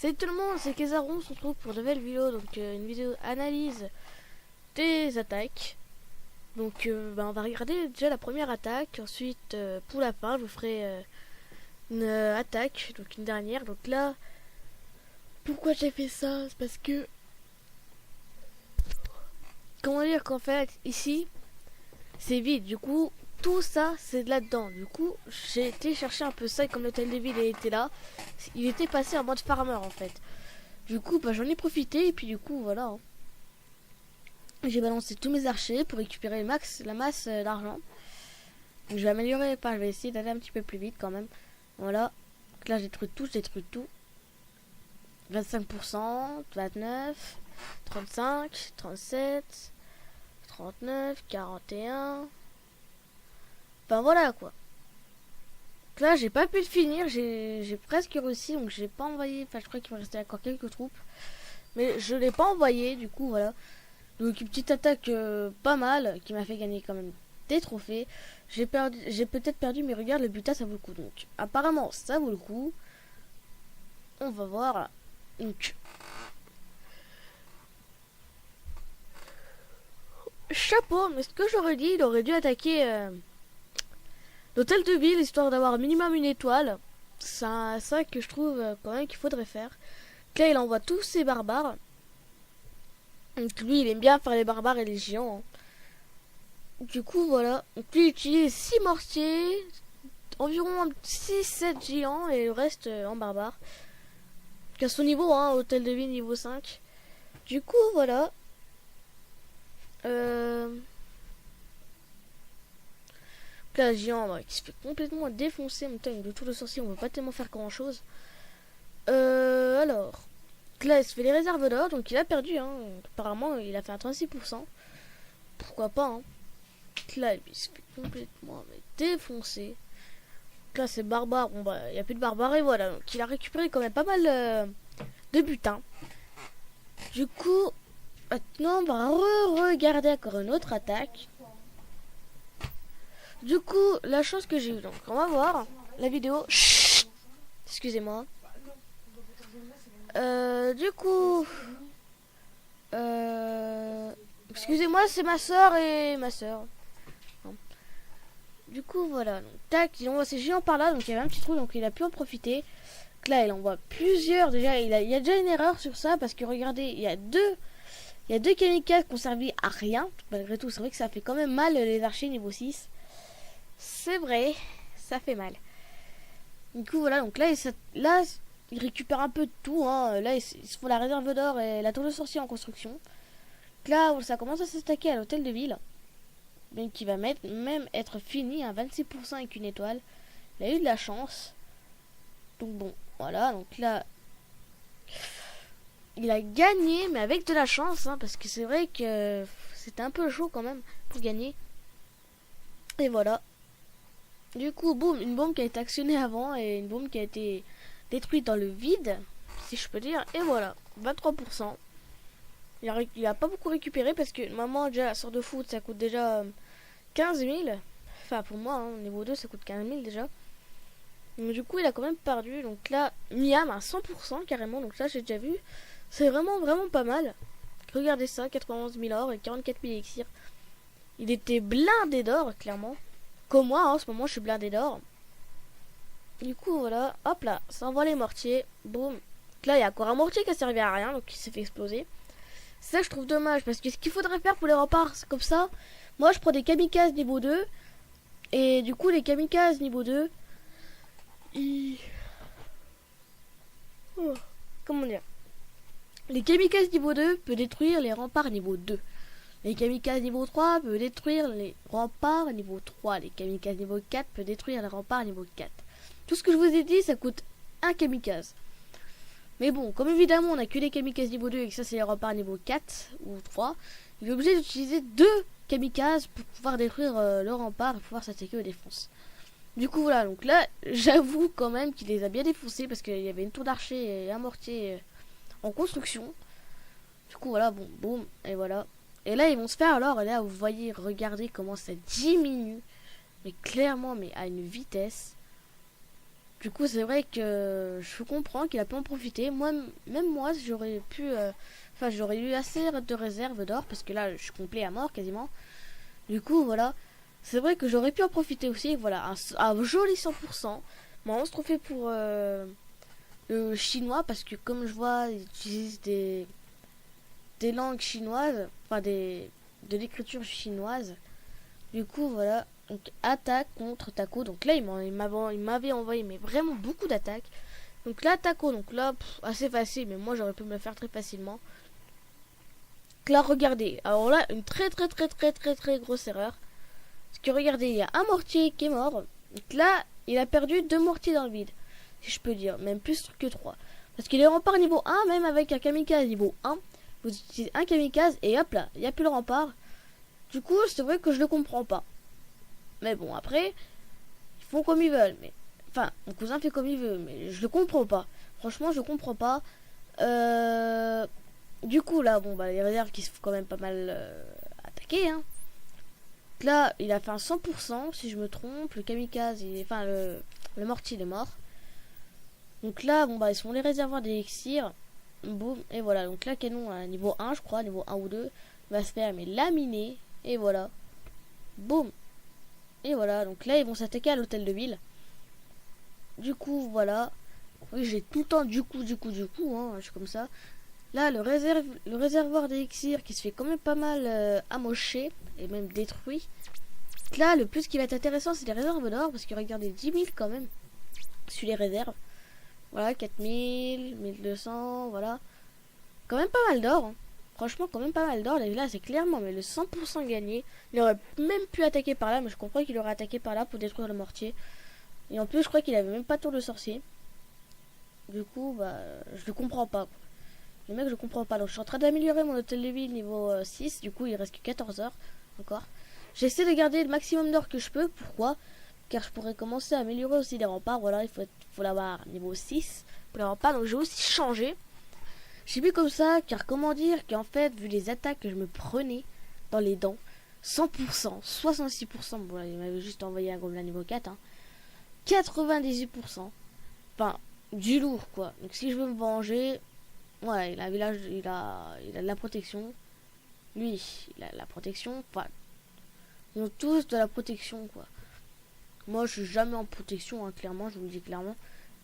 Salut tout le monde, c'est Kezaron, on se retrouve pour de nouvelles vidéos, donc une vidéo analyse des attaques. Donc on va regarder déjà la première attaque, ensuite pour la fin je vous ferai une attaque, donc une dernière. Donc là, pourquoi j'ai fait ça? C'est parce que, comment dire qu'en fait ici c'est vide, du coup tout ça c'est de là-dedans. Du coup j'ai été chercher un peu ça et comme l'hôtel de ville était là, il était passé en mode farmer en fait. Du coup, j'en ai profité et puis du coup, voilà. J'ai balancé tous mes archers pour récupérer la masse d'argent. Donc, je vais améliorer, je vais essayer d'aller un petit peu plus vite quand même. Voilà. Donc là, je détruis tout. 25%, 29, 35, 37, 39, 41. Enfin voilà quoi. Donc là, j'ai pas pu le finir, j'ai presque réussi, donc j'ai pas envoyé. Enfin, je crois qu'il me restait encore quelques troupes. Mais je l'ai pas envoyé, du coup, voilà. Donc une petite attaque pas mal, qui m'a fait gagner quand même des trophées. J'ai peut-être perdu, mais regarde, le butin, ça vaut le coup. Donc apparemment, ça vaut le coup. On va voir. Donc, chapeau, mais ce que j'aurais dit, il aurait dû attaquer l'hôtel de ville, histoire d'avoir minimum une étoile. C'est ça que je trouve quand même qu'il faudrait faire. Là, il envoie tous ses barbares. Donc lui, il aime bien faire les barbares et les géants. Hein. Du coup, voilà. Donc lui, il utilise 6 mortiers, environ 6-7 géants et le reste en barbare. À son niveau, hein, hôtel de ville niveau 5. Du coup, voilà. Là, géant qui se fait complètement défoncer. En même temps, avec le tour de sorcier, on va pas tellement faire grand chose. Alors. Là, il se fait les réserves d'or, donc il a perdu. Hein. Apparemment, il a fait un 36%. Pourquoi pas, hein. Là, il se fait complètement défoncer. Là, c'est barbare. Bon, bah, il n'y a plus de barbare et voilà. Donc, il a récupéré quand même pas mal de butin. Du coup, maintenant, on va regarder encore une autre attaque. Du coup, la chance que j'ai eue. Donc, on va voir la vidéo. Chut, excusez-moi. Du coup, excusez-moi, c'est ma soeur et ma soeur. Du coup, voilà. Donc, tac, il envoie ses géants par là. Donc, il y avait un petit trou, donc il a pu en profiter. Donc, là, il envoie plusieurs. Déjà, il y a déjà une erreur sur ça. Parce que regardez, il y a deux kamikazes qui ont servi à rien. Malgré tout, c'est vrai que ça fait quand même mal les archers niveau 6. C'est vrai, ça fait mal. Du coup, voilà. Donc là, il récupère un peu de tout. Hein. Là, ils se font la réserve d'or et la tour de sorcier en construction. Donc là, ça commence à s'attaquer à l'hôtel de ville. Donc qui va même être fini à 26% avec une étoile. Il a eu de la chance. Donc bon, voilà. Donc là, il a gagné, mais avec de la chance. Hein, parce que c'est vrai que c'était un peu chaud quand même pour gagner. Et voilà. Du coup, boum, une bombe qui a été actionnée avant et une bombe qui a été détruite dans le vide, si je peux dire. Et voilà, 23%. Il a pas beaucoup récupéré parce que maman, déjà, la sorte de foot, ça coûte déjà 15 000. Enfin, pour moi, hein, niveau 2, ça coûte 15 000 déjà. Donc, du coup, il a quand même perdu. Donc là, Miam à 100% carrément. Donc là, j'ai déjà vu. C'est vraiment pas mal. Regardez ça, 91 000 or et 44 000 elixirs. Il était blindé d'or, clairement. Comme moi, hein, en ce moment, je suis blindé d'or. Du coup, voilà. Hop là, ça envoie les mortiers. Boum. Donc là, il y a encore un mortier qui a servi à rien. Donc, il s'est fait exploser. C'est ça que je trouve dommage. Parce que ce qu'il faudrait faire pour les remparts, c'est comme ça. Moi, je prends des kamikazes niveau 2. Et du coup, les kamikazes niveau 2... Oh, comment dire, les kamikazes niveau 2 peuvent détruire les remparts niveau 2. Les kamikazes niveau 3 peuvent détruire les remparts niveau 3. Les kamikazes niveau 4 peuvent détruire les remparts niveau 4. Tout ce que je vous ai dit, ça coûte un kamikaze. Mais bon, comme évidemment on a que les kamikazes niveau 2 et que ça c'est les remparts niveau 4 ou 3, il est obligé d'utiliser 2 kamikazes pour pouvoir détruire le rempart et pouvoir s'attaquer aux défenses. Du coup voilà, donc là j'avoue quand même qu'il les a bien défoncés parce qu'il y avait une tour d'archer et un mortier en construction. Du coup voilà, bon, boum, et voilà. Et là ils vont se faire alors, et là vous voyez, regardez comment ça diminue. Mais clairement, mais à une vitesse. Du coup, c'est vrai que je comprends qu'il a pu en profiter. Moi, même moi, j'aurais pu... Enfin, j'aurais eu assez de réserves d'or, parce que là, je suis complet à mort, quasiment. Du coup, voilà. C'est vrai que j'aurais pu en profiter aussi. Voilà, un joli 100%. Bon, on se trouvait pour le chinois, parce que comme je vois, ils utilisent des langues chinoises. Enfin, de l'écriture chinoise. Du coup, voilà. Donc, attaque contre Taco. Donc là, il m'avait envoyé mais vraiment beaucoup d'attaques. Donc là, Taco. Donc là, assez facile. Mais moi, j'aurais pu me le faire très facilement. Donc là, regardez. Alors là, une très grosse erreur. Parce que regardez, il y a un mortier qui est mort. Donc là, il a perdu 2 mortiers dans le vide. Si je peux dire. Même plus que 3. Parce qu'il est rempart niveau 1. Même avec un kamikaze niveau 1. Vous utilisez un kamikaze. Et hop là, il n'y a plus le rempart. Du coup, c'est vrai que je le comprends pas. Mais bon, après, ils font comme ils veulent. Mais enfin, mon cousin fait comme il veut, mais je le comprends pas. Franchement, je comprends pas. Du coup, là, bon, bah, les réserves qui se font quand même pas mal attaquer. Hein. Là, il a fait un 100%, si je me trompe. Le kamikaze, enfin, le mortier, il est mort. Donc là, bon, bah, ils sont les réservoirs d'élixir. Boum, et voilà. Donc là, canon à niveau 1, je crois, niveau 1 ou 2, va se faire mais laminer. Et voilà. Boum. Et voilà, donc là ils vont s'attaquer à l'hôtel de ville. Du coup, voilà. Oui, j'ai tout le temps du coup, hein, je suis comme ça. Là, le réservoir d'élixir qui se fait quand même pas mal amocher et même détruit. Là, le plus qui va être intéressant, c'est les réserves d'or, parce que regardez, 10 000 quand même sur les réserves. Voilà, 4000, 1200, voilà. Quand même pas mal d'or. Hein. Franchement, quand même pas mal d'or. Là, c'est clairement mais le 100% gagné. Il aurait même pu attaquer par là, mais je comprends qu'il aurait attaqué par là pour détruire le mortier. Et en plus, je crois qu'il avait même pas tour de sorcier. Du coup, bah, je le comprends pas. Quoi. Le mec, je comprends pas. Donc, je suis en train d'améliorer mon hôtel de ville niveau 6. Du coup, il reste que 14 heures encore. J'essaie de garder le maximum d'or que je peux. Pourquoi? Car je pourrais commencer à améliorer aussi les remparts. Voilà, faut l'avoir niveau 6 pour les remparts. Donc, j'ai aussi changé. J'ai vu comme ça, car comment dire qu'en fait, vu les attaques que je me prenais dans les dents, 100%, 66%, bon là, il m'avait juste envoyé un gobelin niveau 4, hein, 98%, enfin, du lourd quoi. Donc si je veux me venger, ouais, il a, il a de la protection. Lui, il a de la protection, enfin, ils ont tous de la protection quoi. Moi, je suis jamais en protection, hein, clairement, je vous le dis clairement.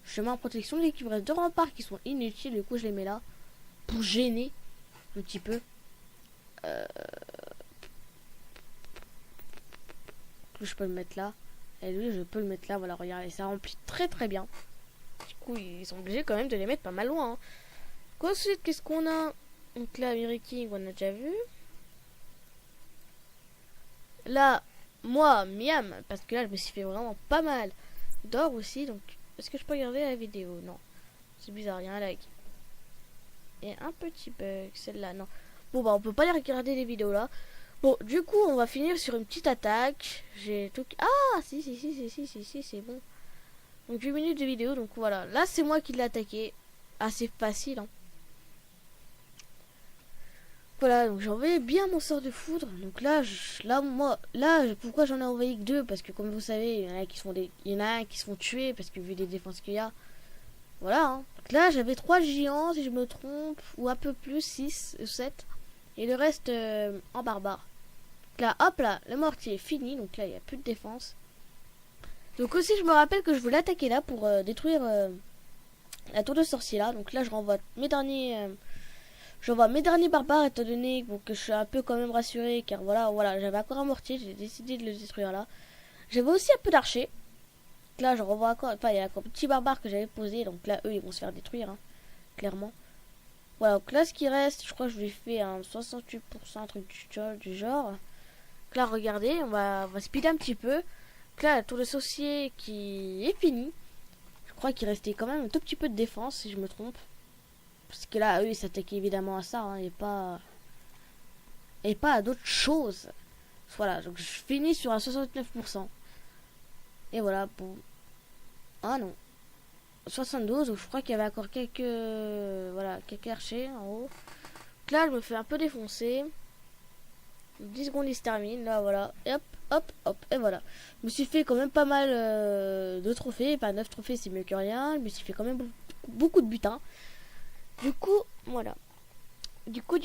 Je suis jamais en protection, il reste 2 remparts qui sont inutiles, du coup je les mets là. Pour gêner un petit peu. Je peux le mettre là. Et lui, je peux le mettre là. Voilà, regardez, ça remplit très bien. Du coup, ils sont obligés quand même de les mettre pas mal loin. Hein. Ensuite, qu'est-ce qu'on a? Donc là, Ameriking, on a déjà vu. Là, moi, Miam, parce que là, je me suis fait vraiment pas mal d'or aussi. Donc, est-ce que je peux regarder la vidéo? Non. C'est bizarre, il y a un lag. Et un petit bug, celle-là, non. Bon, bah, on peut pas les regarder les vidéos là. Bon, du coup, on va finir sur une petite attaque. J'ai tout... Ah, si, c'est bon. Donc, 8 minutes de vidéo, donc voilà. Là, c'est moi qui l'ai attaqué. Assez facile, hein. Voilà, donc j'ai envoyé bien mon sort de foudre. Donc là, pourquoi j'en ai envoyé que 2? Parce que, comme vous savez, il y en a qui se font il y en a un qui se font tuer parce que vu les défenses qu'il y a. Voilà, hein. Donc là, j'avais 3 géants, si je me trompe, ou un peu plus, 6 ou 7. Et le reste en barbare. Donc là, hop là, le mortier est fini. Donc là, il n'y a plus de défense. Donc aussi, je me rappelle que je voulais attaquer là pour détruire la tour de sorcier là. Donc là, je renvoie mes derniers... j'envoie mes derniers barbares étant donné que je suis un peu quand même rassuré. Car voilà, j'avais encore un mortier, j'ai décidé de le détruire là. J'avais aussi un peu d'archer. Là, je revois encore... Enfin, il y a encore un petit barbare que j'avais posé. Donc là, eux, ils vont se faire détruire, hein, clairement. Voilà, donc là, ce qui reste, je crois que je lui ai fait un 68%, un truc du genre. Donc là, regardez, on va speeder un petit peu. Donc là, la tour de sorcier qui est finie. Je crois qu'il restait quand même un tout petit peu de défense, si je me trompe. Parce que là, eux, ils s'attaquaient évidemment à ça, hein, et pas à d'autres choses. Voilà, donc je finis sur un 69%. Et voilà, bon. Ah non. 72, donc je crois qu'il y avait encore quelques archers en haut. Donc là, je me fais un peu défoncer. 10 secondes, il se termine. Là, voilà. Et hop, hop, hop. Et voilà. Je me suis fait quand même pas mal de trophées. Enfin, 9 trophées, c'est mieux que rien. Je me suis fait quand même beaucoup de butin. Du coup, voilà. Du coup.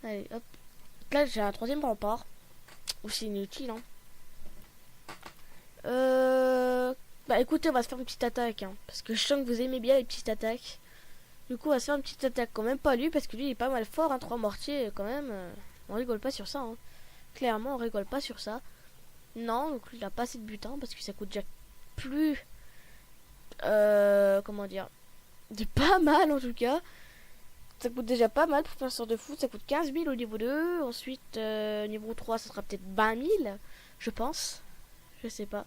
Allez, hop. Là, j'ai un troisième rempart. Aussi inutile, hein. Bah écoutez, on va se faire une petite attaque, hein, parce que je sens que vous aimez bien les petites attaques. Du coup, on va se faire une petite attaque, quand même pas lui, parce que lui il est pas mal fort, hein, 3 mortiers, quand même. On rigole pas sur ça, hein. Clairement, on rigole pas sur ça. Non, donc lui il a pas assez de butin, parce que ça coûte déjà plus... comment dire, de pas mal en tout cas. Ça coûte déjà pas mal pour faire un sort de foot, ça coûte 15 000 au niveau 2. Ensuite, niveau 3, ça sera peut-être 20 000, je pense. Je sais pas.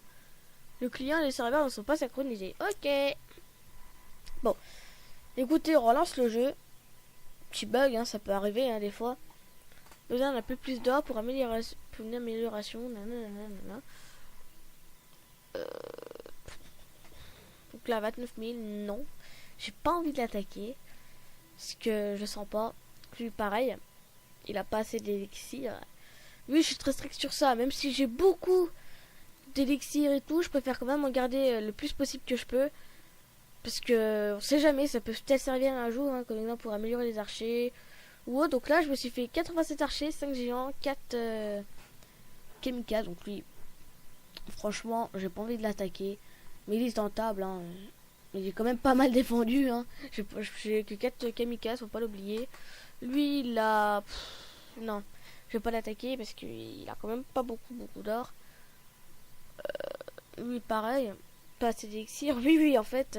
Le client et les serveurs ne sont pas synchronisés. Ok. Bon. Écoutez, on relance le jeu. Petit bug, hein, ça peut arriver, hein, des fois. Besoin d'un peu plus d'or pour une amélioration. Nanana. Donc là, 29 000, non. J'ai pas envie de l'attaquer. Parce que je sens pas. Lui, pareil. Il a pas assez d'élixir. Oui, je suis très strict sur ça. Même si j'ai beaucoup d'élixir et tout, je préfère quand même en garder le plus possible que je peux. Parce que on sait jamais, ça peut peut-être servir un jour, hein, comme exemple pour améliorer les archers. Ou autre. Donc là, je me suis fait 87 archers, 5 géants, 4 kamikazes. Donc lui, franchement, j'ai pas envie de l'attaquer. Mais il est tentable, hein. Il est quand même pas mal défendu, hein. J'ai que 4 kamikazes, faut pas l'oublier. Lui, il a... non, je vais pas l'attaquer parce qu'il a quand même pas beaucoup d'or. Lui, pareil, pas assez d'élixir. Oui, en fait,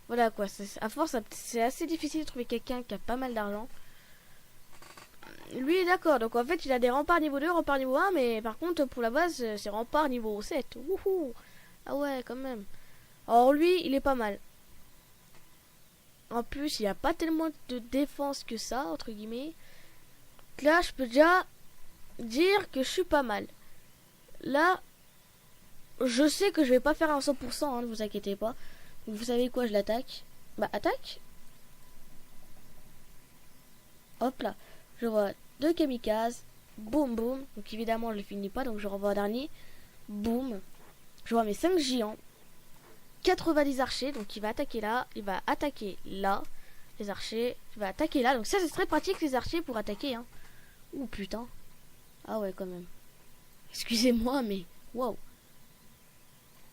voilà quoi. À force, c'est assez difficile de trouver quelqu'un qui a pas mal d'argent. Lui, d'accord. Donc en fait, il a des remparts niveau 2, remparts niveau 1, mais par contre, pour la base, c'est remparts niveau 7. Wouhou. Ah ouais, quand même. Alors lui, il est pas mal. En plus, il n'y a pas tellement de défense que ça, entre guillemets. Là, je peux déjà dire que je suis pas mal. Là, je sais que je vais pas faire un 100%, hein, ne vous inquiétez pas. Donc, vous savez quoi, je l'attaque. Bah, attaque. Hop là. Je vois 2 kamikazes. Boum, boum. Donc évidemment, je ne les finis pas, donc je revois un dernier. Boum. Je vois mes 5 géants. 90 archers, donc il va attaquer là. Il va attaquer là. Les archers. Il va attaquer là. Donc ça, c'est très pratique, les archers, pour attaquer, hein. Ouh, putain. Ah ouais, quand même. Excusez-moi, mais... Waouh.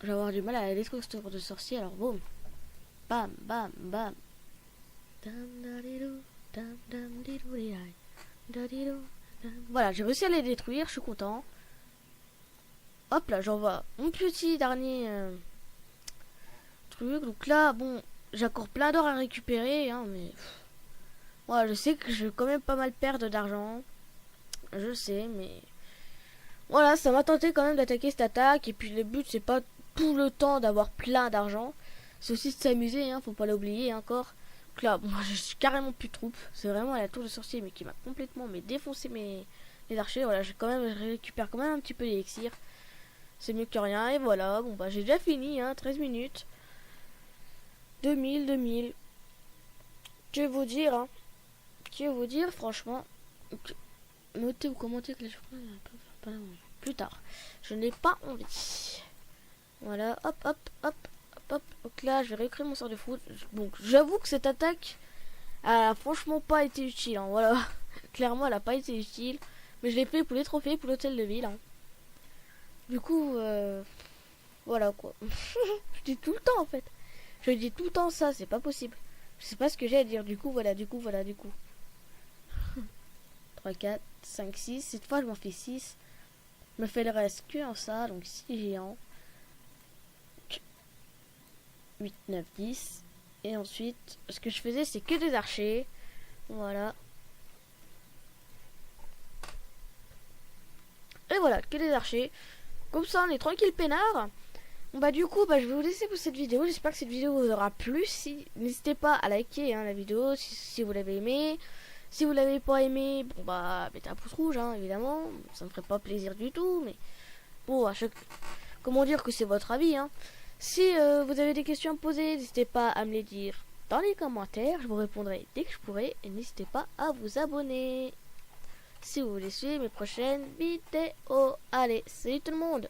Je vais avoir du mal à la détruire ce tour de sorcier, alors boum. Bam, bam, bam. Voilà, j'ai réussi à les détruire, je suis content. Hop là, j'envoie mon petit dernier truc. Donc là, bon, j'ai encore plein d'or à récupérer, hein, mais... Voilà, je sais que je vais quand même pas mal perdre d'argent. Je sais, mais... Voilà, ça m'a tenté quand même d'attaquer cette attaque. Et puis le but, c'est pas tout le temps d'avoir plein d'argent. C'est aussi de s'amuser, hein, faut pas l'oublier encore. Donc là, moi je suis carrément plus de troupe. C'est vraiment la tour de sorcier, mais qui m'a complètement défoncé mes archers. Voilà, je récupère quand même un petit peu d'élixir. C'est mieux que rien. Et voilà, bon bah j'ai déjà fini, hein, 13 minutes. 2000. Que vous dire, hein. Que vous dire, franchement. Notez ou commentez que je plus tard. Je n'ai pas envie. Voilà, hop. Donc là, je vais réécrire mon sort de foot. Donc, j'avoue que cette attaque a franchement pas été utile, hein. Voilà, clairement, elle a pas été utile. Mais je l'ai fait pour les trophées, pour l'hôtel de ville, hein. Du coup, voilà quoi. Je dis tout le temps en fait. Je dis tout le temps ça, c'est pas possible. Je sais pas ce que j'ai à dire. Du coup. 3, 4, 5, 6. Cette fois, je m'en fais 6. Je me fais le reste que en ça, donc 6 géants. 8, 9, 10. Et ensuite, ce que je faisais, c'est que des archers. Voilà. Et voilà, que des archers. Comme ça, on est tranquille peinard. Bon, bah du coup, bah, je vais vous laisser pour cette vidéo. J'espère que cette vidéo vous aura plu. N'hésitez pas à liker, hein, la vidéo si vous l'avez aimé. Si vous l'avez pas aimé, bon bah mettez un pouce rouge, hein, évidemment. Ça me ferait pas plaisir du tout, mais bon, comment dire que c'est votre avis, hein. Si vous avez des questions à me poser, n'hésitez pas à me les dire dans les commentaires. Je vous répondrai dès que je pourrai. Et n'hésitez pas à vous abonner si vous voulez suivre mes prochaines vidéos. Allez, salut tout le monde!